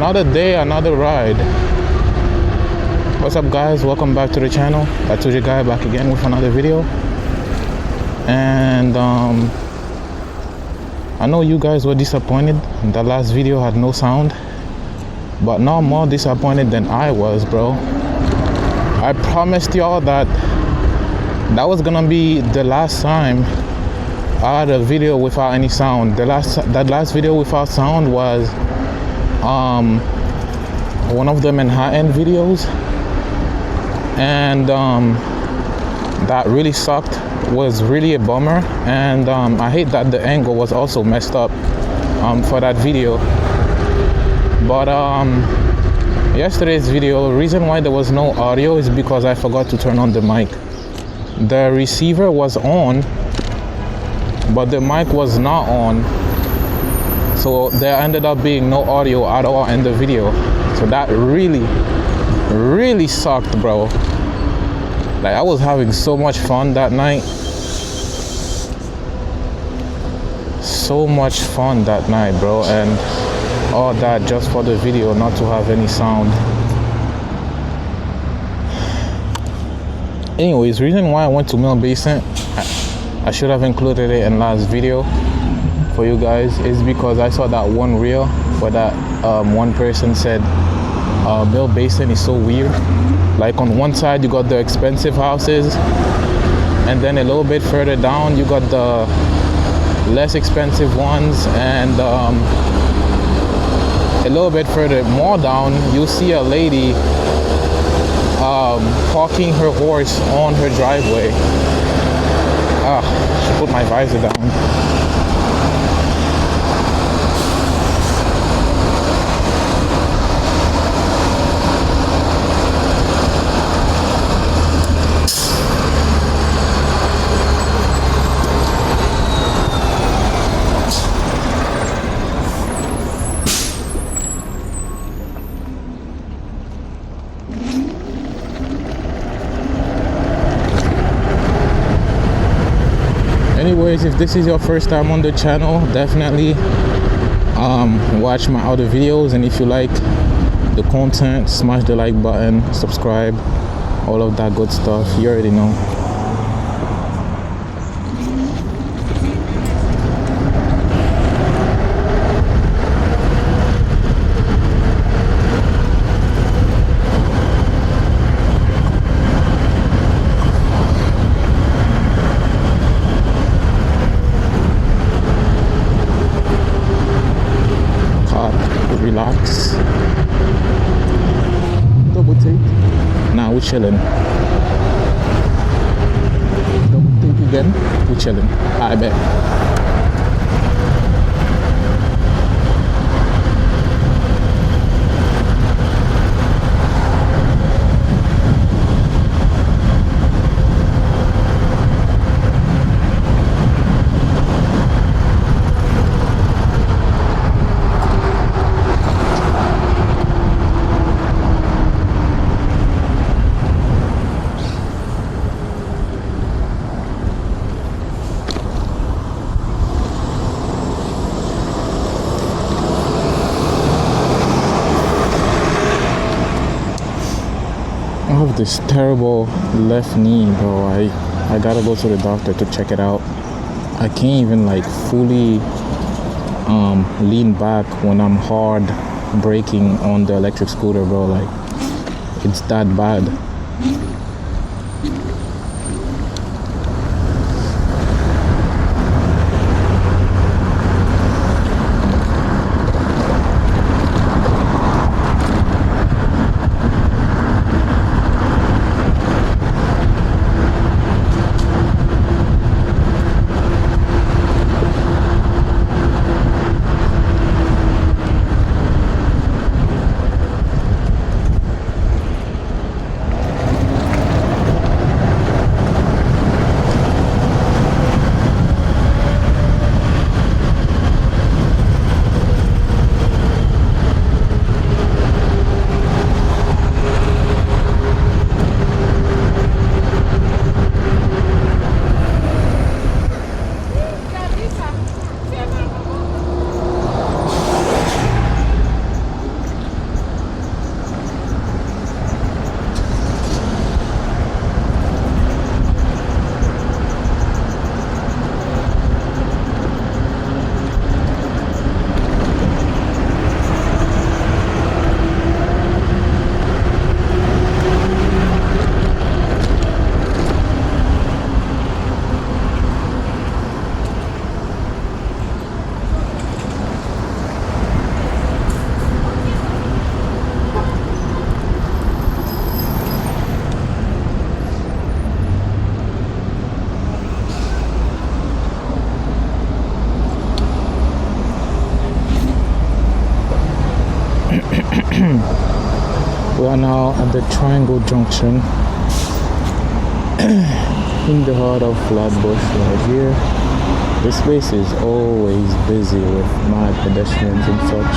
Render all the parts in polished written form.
Another day, another ride. What's up, guys? Welcome back to the channel. I told you guys back again with another video. And I know you guys were disappointed. The last video had no sound, but now I'm more disappointed than I was, bro. I promised y'all that was gonna be the last time I had a video without any sound. That last video without sound was one of the Manhattan videos, and that really sucked. Was really a bummer, and I hate that the angle was also messed up for that video. But yesterday's video, the reason why there was no audio is because I forgot to turn on the mic. The receiver was on, but the mic was not on, so there ended up being no audio at all in the video. So that really sucked, bro. Like, I was having so much fun that night. So much fun that night, bro, and all that just for the video not to have any sound. Anyways, reason why I went to Mill Basin, I should have included it in last video for you guys, is because I saw that one reel where that one person said Mill Basin is so weird. Like, on one side you got the expensive houses, and then a little bit further down you got the less expensive ones, and a little bit further more down you'll see a lady parking her horse on her driveway. Should put my visor down. Anyways, if this is your first time on the channel, definitely watch my other videos, and if you like the content, smash the like button, subscribe, all of that good stuff. You already know. Relax. Double take. Nah, we're chilling. Double take again. We're chilling. I bet. I have this terrible left knee, bro. I gotta go to the doctor to check it out. I can't even like fully lean back when I'm hard braking on the electric scooter, bro. Like, it's that bad. are now at the Triangle Junction in the heart of Flatbush right here. This place is always busy with mad pedestrians and such.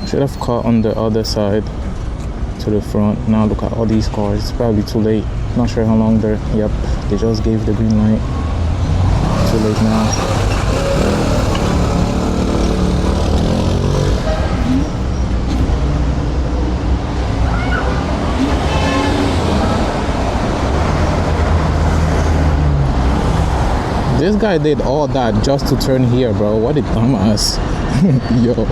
Should have caught on the other side to the front. Now look at all these cars. It's probably too late. Not sure how long they're. Yep, they just gave the green light. Too late now. This guy did all that just to turn here, bro. What a dumbass. Yo.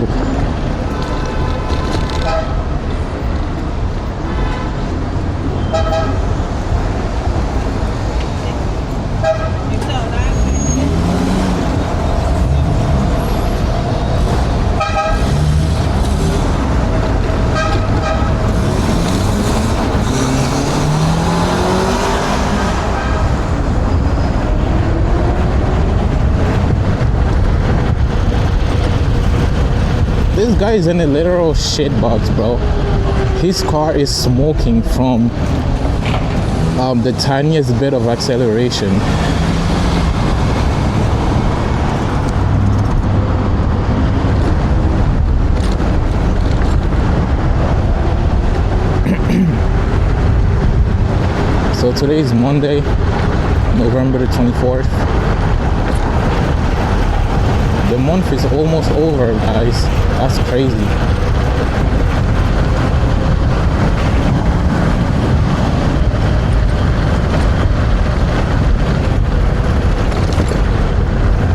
This guy is in a literal shit box, bro. His car is smoking from the tiniest bit of acceleration. So today is Monday, November the 24th. The month is almost over, guys. That's crazy.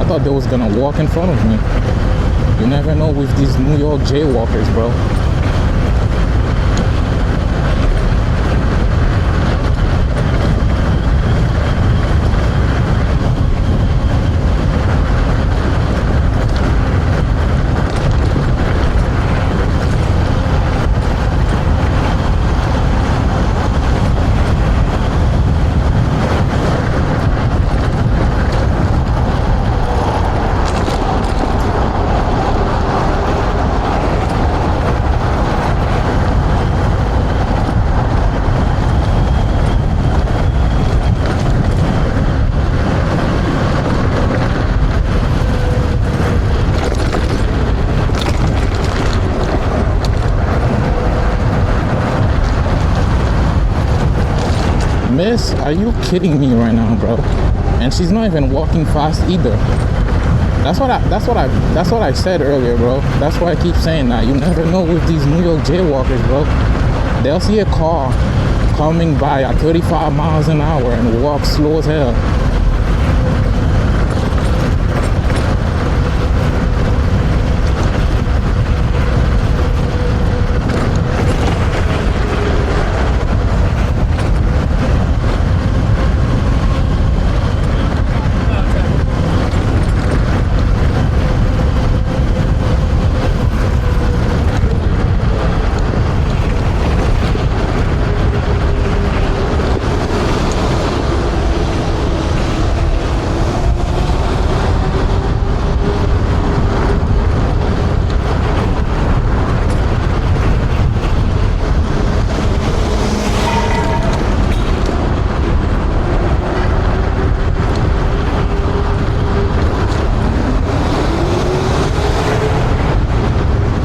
I thought they was gonna walk in front of me. You never know with these New York jaywalkers, bro. Miss, are you kidding me right now, bro? And she's not even walking fast either. That's what I said earlier, bro. That's why I keep saying that. You never know with these New York jaywalkers, bro. They'll see a car coming by at 35 miles an hour and walk slow as hell.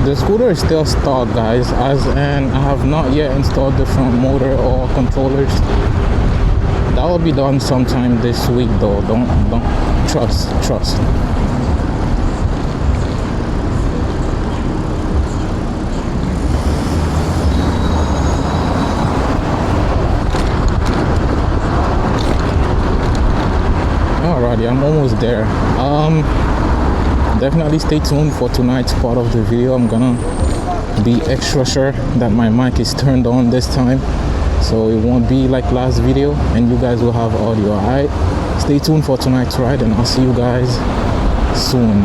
The scooter is still stuck, guys, as and I have not yet installed the front motor or controllers. That will be done sometime this week, though. Don't trust. already. I'm almost there. Definitely stay tuned for tonight's part of the video. I'm gonna be extra sure that my mic is turned on this time, so it won't be like last video and you guys will have audio. Alright, stay tuned for tonight's ride and I'll see you guys soon.